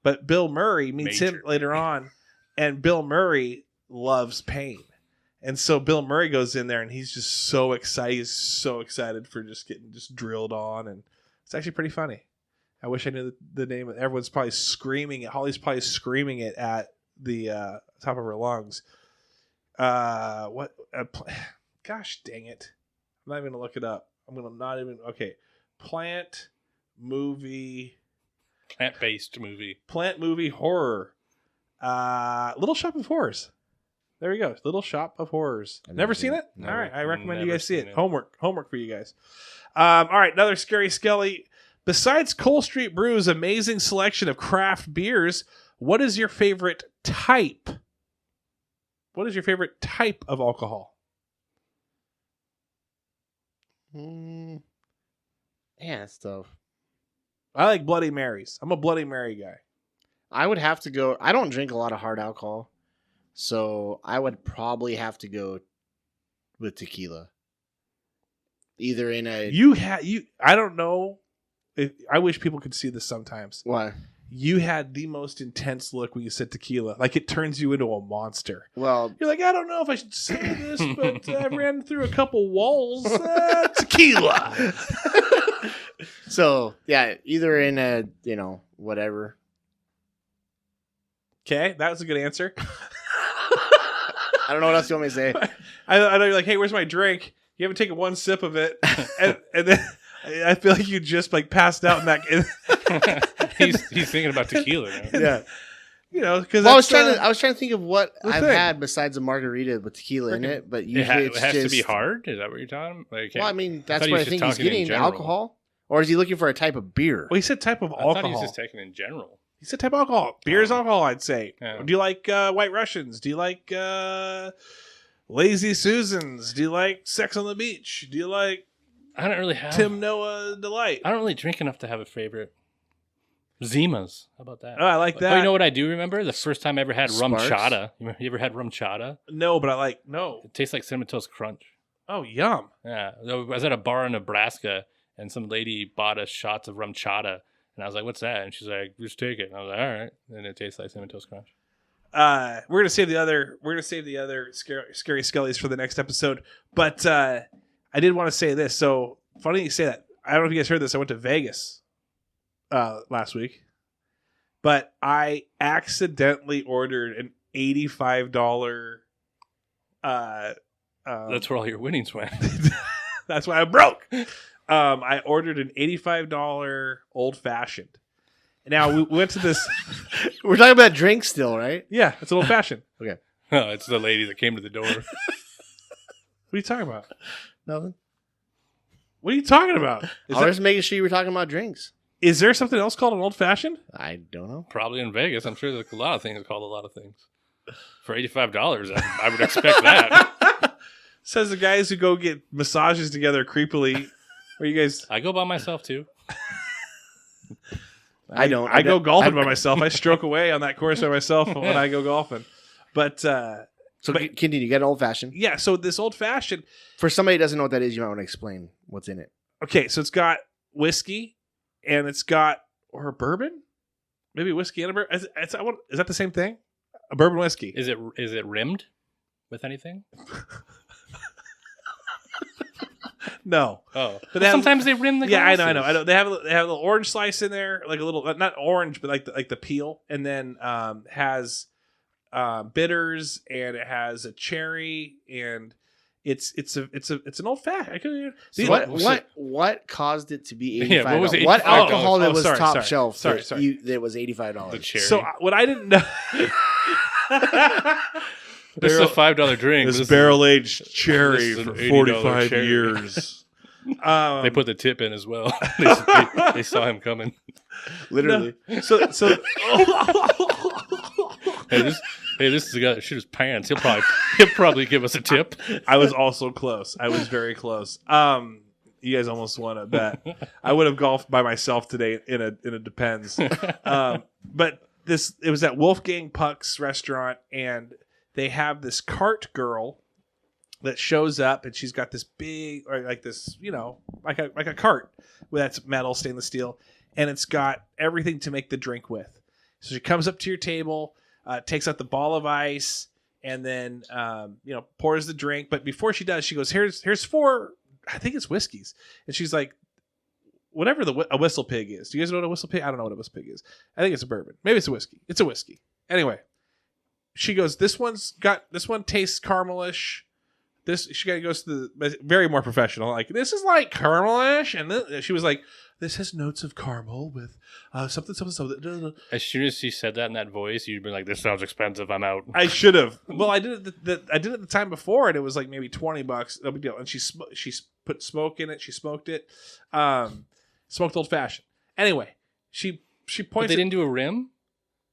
Speaker 1: But Bill Murray meets him later on, and Bill Murray loves pain. And so Bill Murray goes in there, and he's just so excited. He's so excited for just getting drilled on, and it's actually pretty funny. I wish I knew the name. Everyone's probably screaming it. Holly's probably screaming it at the top of her lungs. Gosh dang it. I'm not even going to look it up. Okay. Plant-based movie horror. Little Shop of Horrors. There we go. Little Shop of Horrors. Never seen it? All right. I recommend you guys see it. Homework for you guys. All right. Another Skarey Skelly. Besides Cold Street Brew's amazing selection of craft beers, what is your favorite type? What is your favorite type of alcohol?
Speaker 3: Yeah, that's tough.
Speaker 1: I like Bloody Marys. I'm a Bloody Mary guy.
Speaker 3: I would have to go. I don't drink a lot of hard alcohol, so I would probably have to go with tequila. Either in a
Speaker 1: I don't know. I wish people could see this sometimes.
Speaker 3: Why?
Speaker 1: You had the most intense look when you said tequila. Like it turns you into a monster.
Speaker 3: Well,
Speaker 1: You're like, I don't know if I should say this, but I ran through a couple walls. Tequila.
Speaker 3: So yeah, either in a whatever.
Speaker 1: Okay, that was a good answer.
Speaker 3: I don't know what else you want me to say.
Speaker 1: I know you're like, hey, where's my drink? You haven't taken one sip of it, and then I feel like you just like passed out in that.
Speaker 2: He's thinking about tequila now.
Speaker 3: Yeah,
Speaker 1: because
Speaker 3: I was trying to think of what I've
Speaker 1: thing.
Speaker 3: had besides a margarita with tequila in it, but usually
Speaker 2: It has
Speaker 3: just,
Speaker 2: to be hard. Is that what you're talking about? Like,
Speaker 3: Well, I mean, that's
Speaker 2: thought he
Speaker 3: what I
Speaker 2: was
Speaker 3: think
Speaker 2: just
Speaker 3: he's
Speaker 2: talking in
Speaker 3: getting.
Speaker 2: general.
Speaker 3: Alcohol, or is he looking for a type of beer?
Speaker 1: Well, he said type of
Speaker 2: I
Speaker 1: alcohol.
Speaker 2: thought he was just taking in general.
Speaker 1: He said type of alcohol. Beer is alcohol, I'd say.
Speaker 2: Yeah.
Speaker 1: Do you like White Russians? Do you like Lazy Susans? Do you like Sex on the Beach? Do you like
Speaker 2: I don't really have
Speaker 1: Tim Noah Delight?
Speaker 2: I don't really drink enough to have a favorite. Zimas. How about that?
Speaker 1: Oh, I like that.
Speaker 2: Oh, you know what I do remember? The first time I ever had rum
Speaker 3: Sparks?
Speaker 2: chata. You ever had rum chata?
Speaker 1: No, but I like no.
Speaker 2: It tastes like Cinnamon Toast Crunch.
Speaker 1: Oh, yum.
Speaker 2: Yeah. I was at a bar in Nebraska, and some lady bought us shots of rum chata. And I was like, what's that? And she's like, just take it. And I was like, all right. And it tastes like Cinnamon Toast Crunch.
Speaker 1: We're gonna save the other scary Skellies for the next episode. But I did want to say this. So funny you say that. I don't know if you guys heard this. I went to Vegas last week, but I accidentally ordered an $85.
Speaker 2: That's where all your winnings went.
Speaker 1: That's why I'm broke. I ordered an $85 old fashioned. Now we went to this.
Speaker 3: We're talking about drinks still, right?
Speaker 1: Yeah, it's an old fashioned.
Speaker 3: Okay.
Speaker 2: Oh, it's the lady that came to the door.
Speaker 1: What are you talking about?
Speaker 3: Nothing.
Speaker 1: What are you talking about?
Speaker 3: I was just making sure you were talking about drinks.
Speaker 1: Is there something else called an old fashioned?
Speaker 3: I don't know.
Speaker 2: Probably in Vegas. I'm sure there's a lot of things called a lot of things. For $85, I would expect that.
Speaker 1: Says the guys who go get massages together creepily. Are you guys?
Speaker 2: I go by myself, too.
Speaker 3: I don't.
Speaker 1: I go golfing by myself. I stroke away on that course by myself when I go golfing. But
Speaker 3: So continue. You get an old fashioned.
Speaker 1: yeah, so this old fashioned.
Speaker 3: For somebody who doesn't know what that is, you might want to explain what's in it.
Speaker 1: Okay, so it's got whiskey, and it's got or bourbon, maybe whiskey and a bourbon. Is that the same thing? A bourbon whiskey.
Speaker 2: Is it rimmed with anything?
Speaker 1: No.
Speaker 2: Oh,
Speaker 1: But
Speaker 2: well, sometimes they rim the
Speaker 1: Yeah,
Speaker 2: glasses.
Speaker 1: I know. They have a little orange slice in there, like a little not orange, but like the peel, and then has bitters, and it has a cherry, and it's an old fashioned.
Speaker 3: What caused it to be $85?
Speaker 2: Yeah, what was it,
Speaker 3: What
Speaker 2: $85?
Speaker 3: alcohol that was
Speaker 1: sorry,
Speaker 3: top
Speaker 1: sorry,
Speaker 3: shelf?
Speaker 1: sorry.
Speaker 3: That was $85.
Speaker 2: The cherry.
Speaker 1: So what I didn't know.
Speaker 2: This is a $5 drink.
Speaker 1: This
Speaker 2: This is-
Speaker 1: barrel aged cherry
Speaker 2: this is an
Speaker 1: for
Speaker 2: $80
Speaker 1: 45
Speaker 2: cherry.
Speaker 1: years.
Speaker 2: They put the tip in as well. they saw him coming.
Speaker 3: Literally.
Speaker 1: So
Speaker 2: Hey, this is the guy that shit his pants. He'll probably give us a tip.
Speaker 1: I was also close. I was very close. You guys almost won a bet. I would have golfed by myself today in a Depends. But it was at Wolfgang Puck's restaurant, and they have this cart girl that shows up, and she's got this big, or like this, like a cart that's metal, stainless steel, and it's got everything to make the drink with. So she comes up to your table, takes out the ball of ice, and then pours the drink. But before she does, she goes, "Here's 4, I think it's whiskeys," and she's like, "Whatever a whistle pig is." Do you guys know what a whistle pig? I don't know what a whistle pig is. I think it's a bourbon. Maybe it's a whiskey. It's a whiskey. Anyway, she goes, this one tastes caramelish. She goes to the very more professional, like, this is like caramelish, and then she was like, this has notes of caramel with something.
Speaker 2: As soon as she said that in that voice, you'd be like, "This sounds expensive. I'm out."
Speaker 1: I should have. Well, I did it. I did it the time before, and it was like maybe $20. No big deal. And she put smoke in it. She smoked it. Smoked old fashioned. Anyway, she
Speaker 2: But
Speaker 1: points.
Speaker 2: they didn't do a rim.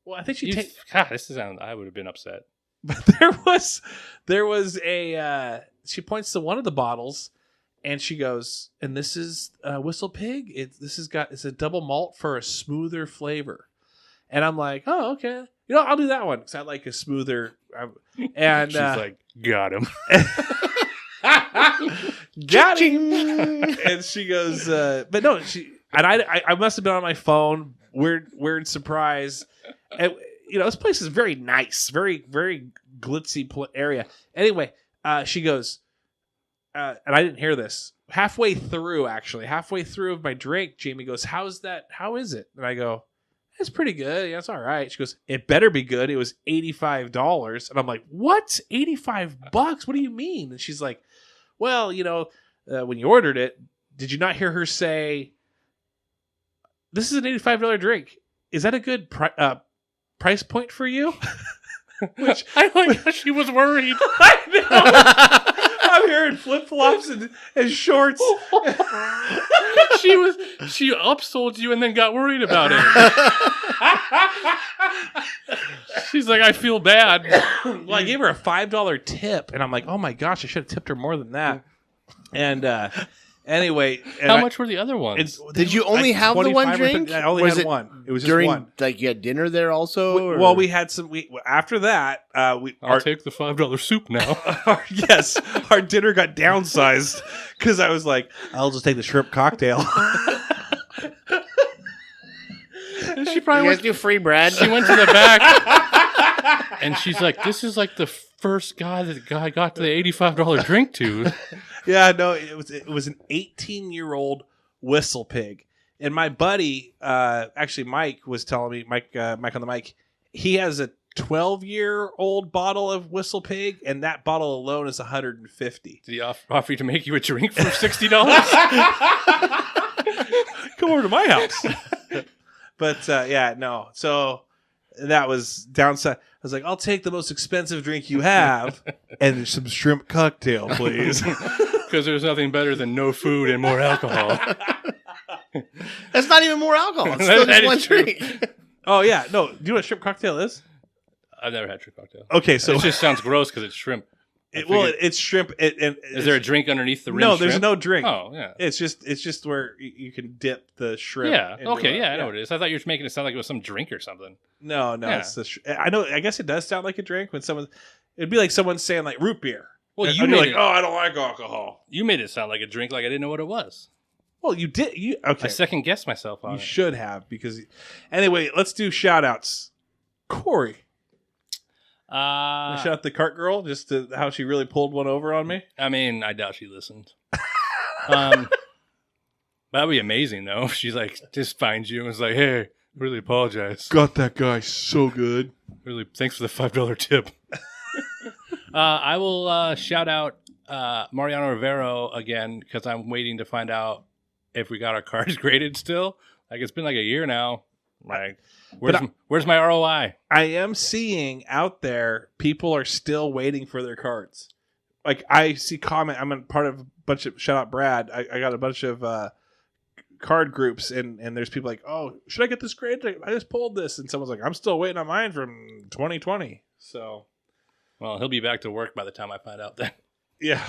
Speaker 1: Well, I think she
Speaker 2: God, I would have been upset.
Speaker 1: But there was a. She points to one of the bottles, and she goes, "And this is Whistle Pig. It's a double malt for a smoother flavor." And I'm like, "Oh, okay. I'll do that one because I like a smoother." And
Speaker 2: She's like, "Got him."
Speaker 1: Got it. And she goes, but no, I must have been on my phone. Weird surprise. And, this place is very nice, very, very glitzy area. Anyway, she goes, and I didn't hear this. Halfway through of my drink, Jamie goes, How is it? And I go, it's pretty good. Yeah, it's all right. She goes, it better be good. It was $85. And I'm like, what? $85? What do you mean? And she's like, well, when you ordered it, did you not hear her say, this is an $85 drink? Is that a good price point for you? Which
Speaker 2: I like how she was worried.
Speaker 1: I know. I'm hearing flip-flops and shorts.
Speaker 2: She upsold you and then got worried about it. She's like, I feel bad.
Speaker 1: Well, I gave her a $5 tip, and I'm like, oh my gosh, I should have tipped her more than that. And anyway,
Speaker 2: how much were the other ones?
Speaker 3: Did you only have the one drink?
Speaker 1: I only had one. It was just one.
Speaker 3: Like you had dinner there also?
Speaker 1: Well, we had some. After that,
Speaker 2: I'll take the $5 soup now.
Speaker 1: Yes, our dinner got downsized because I was like, I'll just take the shrimp cocktail.
Speaker 2: She probably
Speaker 3: do free bread.
Speaker 2: She went to the back, and she's like, "This is like the first guy that got to the $85 drink to."
Speaker 1: Yeah, no, it was an 18-year-old whistle pig, and my buddy, actually Mike, was telling me, Mike on the mic, he has a 12-year-old bottle of whistle pig, and that bottle alone is $150.
Speaker 2: Did he offer you to make you a drink for $60?
Speaker 1: Come over to my house. But yeah, no. So that was downside. I was like, I'll take the most expensive drink you have and some shrimp cocktail, please.
Speaker 2: Because there's nothing better than no food and more alcohol.
Speaker 3: That's not even more alcohol. It's still just one drink.
Speaker 1: Oh, yeah. No, do you know what shrimp cocktail is?
Speaker 2: I've never had shrimp cocktail.
Speaker 1: Okay, so
Speaker 2: it just sounds gross because it's shrimp.
Speaker 1: It's shrimp.
Speaker 2: Is there a drink underneath the rim?
Speaker 1: No,
Speaker 2: shrimp?
Speaker 1: there's no drink.
Speaker 2: Oh, yeah.
Speaker 1: It's just where you can dip the shrimp.
Speaker 2: Yeah. Okay. Yeah, I know what it is. I thought you were making it sound like it was some drink or something.
Speaker 1: No.
Speaker 2: Yeah.
Speaker 1: It's I know. I guess it does sound like a drink when someone. It'd be like someone saying like root beer.
Speaker 2: Well,
Speaker 1: you made like, oh, I don't like alcohol.
Speaker 2: You made it sound like a drink, like I didn't know what it was.
Speaker 1: Well, you did. Okay.
Speaker 2: I second guessed myself on it.
Speaker 1: You should have because. Anyway, let's do shout outs. Corey. Shout out the cart girl, just to how she really pulled one over on me.
Speaker 2: I mean, I doubt she listened. That'd be amazing, though. If she's like, just finds you and is like, hey, really apologize.
Speaker 1: Got that guy so good.
Speaker 2: Really, thanks for the $5 tip. I will shout out Mariano Rivero again because I'm waiting to find out if we got our cards graded still. Like, it's been like a year now. Like, where's my ROI?
Speaker 1: I am seeing out there people are still waiting for their cards. Like I see I'm a part of a bunch of shout out Brad. I got a bunch of card groups and there's people like, oh, should I get this graded? I just pulled this, and someone's like, I'm still waiting on mine from 2020. So,
Speaker 2: well, he'll be back to work by the time I find out then.
Speaker 1: Yeah.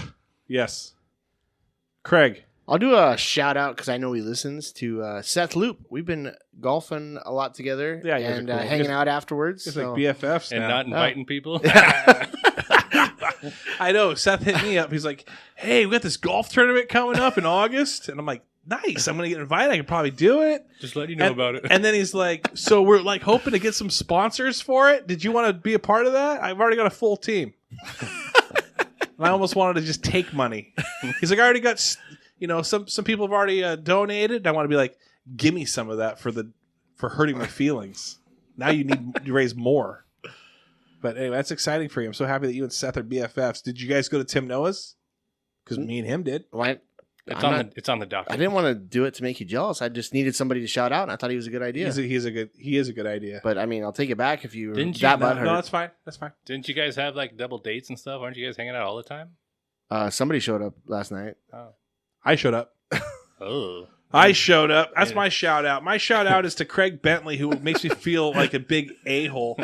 Speaker 1: Yes. Craig.
Speaker 3: I'll do a shout out because I know he listens to Seth Loop. We've been golfing a lot together and cool. Hanging out afterwards.
Speaker 1: It's like BFFs
Speaker 2: and
Speaker 1: now.
Speaker 2: not inviting people.
Speaker 1: I know. Seth hit me up. He's like, hey, we got this golf tournament coming up in August. And I'm like, nice. I'm going to get invited. I can probably do it.
Speaker 2: Just let you know about it.
Speaker 1: And then he's like, so we're like hoping to get some sponsors for it. Did you want to be a part of that? I've already got a full team. And I almost wanted to just take money. He's like, I already got... some people have already donated. And I want to be like, give me some of that for hurting my feelings. Now you need to raise more. But anyway, that's exciting for you. I'm so happy that you and Seth are BFFs. Did you guys go to Tim Noah's? Because me and him did.
Speaker 3: Why?
Speaker 2: It's on the docket.
Speaker 3: I didn't want to do it to make you jealous. I just needed somebody to shout out, and I thought he was a good idea.
Speaker 1: He is a good idea.
Speaker 3: But I mean, I'll take it back if you
Speaker 2: didn't
Speaker 3: that
Speaker 2: you,
Speaker 3: butthurt.
Speaker 1: No, that's fine. That's fine.
Speaker 2: Didn't you guys have like double dates and stuff? Aren't you guys hanging out all the time?
Speaker 3: Somebody showed up last night.
Speaker 2: Oh.
Speaker 1: I showed up.
Speaker 2: Oh.
Speaker 1: I showed up. That's my shout out. My shout out is to Craig Bentley, who makes me feel like a big a-hole.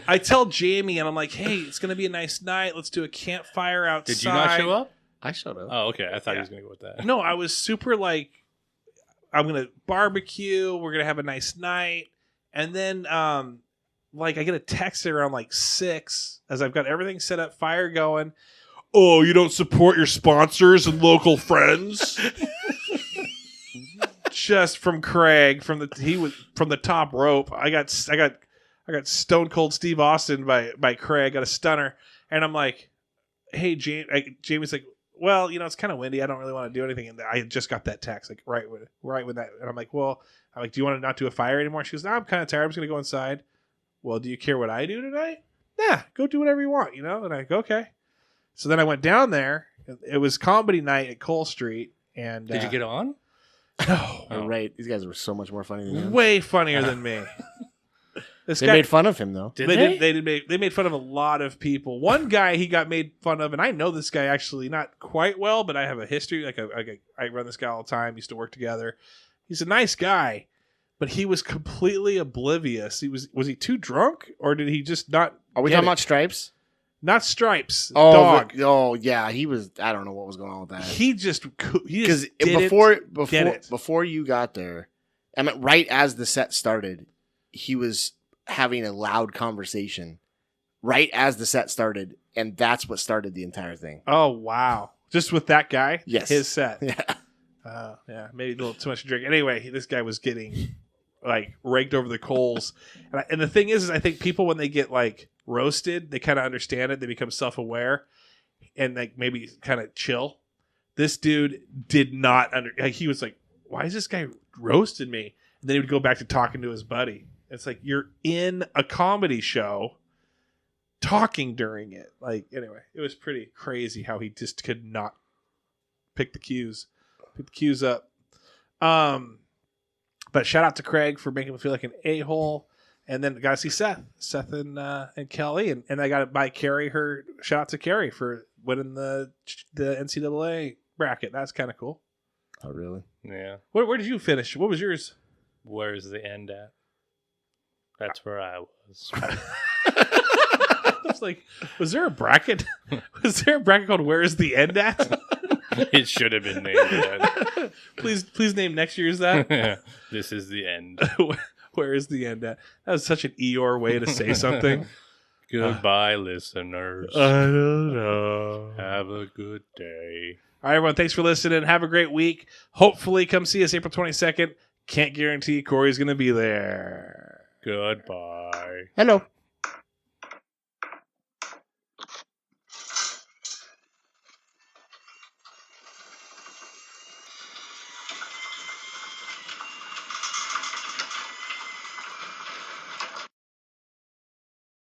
Speaker 1: I tell Jamie, and I'm like, hey, it's going to be a nice night. Let's do a campfire outside.
Speaker 2: Did you not show up?
Speaker 3: I showed up.
Speaker 2: Oh, okay. I thought he was going to go with that.
Speaker 1: No, I was super like, I'm going to barbecue. We're going to have a nice night. And then, I get a text around like 6 as I've got everything set up, fire going. oh, you don't support your sponsors and local friends? Just from Craig, he was from the top rope. I got Stone Cold Steve Austin by Craig, got a stunner, and I'm like, hey, Jamie's like, well, it's kind of windy. I don't really want to do anything. And I just got that text, like right when that, and I'm like, do you want to not do a fire anymore? She goes, no, I'm kind of tired. I'm just gonna go inside. Well, do you care what I do tonight? Yeah, go do whatever you want, And I go, okay. So then I went down there. It was comedy night at Cole Street, and
Speaker 2: did you get on?
Speaker 1: No,
Speaker 3: Oh, right. These guys were so much more funny than him.
Speaker 1: Way funnier than me.
Speaker 3: They made fun of him though.
Speaker 1: They made fun of a lot of people. One guy he got made fun of, and I know this guy actually not quite well, but I have a history. I run this guy all the time. Used to work together. He's a nice guy, but he was completely oblivious. Was he too drunk, or did he just not?
Speaker 3: Are we talking about Stripes?
Speaker 1: Not Stripes.
Speaker 3: Oh,
Speaker 1: Dog.
Speaker 3: Yeah. He was. I don't know what was going on with that.
Speaker 1: He just
Speaker 3: before you got there, I mean, right as the set started, he was having a loud conversation. Right as the set started, and that's what started the entire thing.
Speaker 1: Oh wow! Just with that guy.
Speaker 3: Yes.
Speaker 1: His set.
Speaker 3: Yeah.
Speaker 1: Yeah. Maybe a little too much to drink. Anyway, this guy was getting raked over the coals, and the thing is I think people when they get roasted, they kind of understand it. They become self-aware and maybe kind of chill. This dude did not he was like, why is this guy roasting me? And then he would go back to talking to his buddy. It's like, you're in a comedy show talking during it. Anyway, it was pretty crazy how he just could not pick the cues up. But shout out to Craig for making me feel like an a-hole. And then got to see Seth and Kelly, and I got to buy Carrie her. Shout out to Carrie for winning the NCAA bracket. That's kind of cool.
Speaker 3: Oh, really?
Speaker 2: Yeah.
Speaker 1: Where did you finish? What was yours?
Speaker 2: Where's the end at? That's where I was.
Speaker 1: I was like, was there a bracket? Was there a bracket called "Where's the End At"?
Speaker 2: It should have been named that.
Speaker 1: Please name next year's that.
Speaker 2: This is the end.
Speaker 1: Where is the end at? That was such an Eeyore way to say something.
Speaker 2: Goodbye, listeners.
Speaker 1: I don't know.
Speaker 2: Have a good day.
Speaker 1: All right, everyone. Thanks for listening. Have a great week. Hopefully, come see us April 22nd. Can't guarantee Corey's going to be there.
Speaker 2: Goodbye.
Speaker 3: Hello.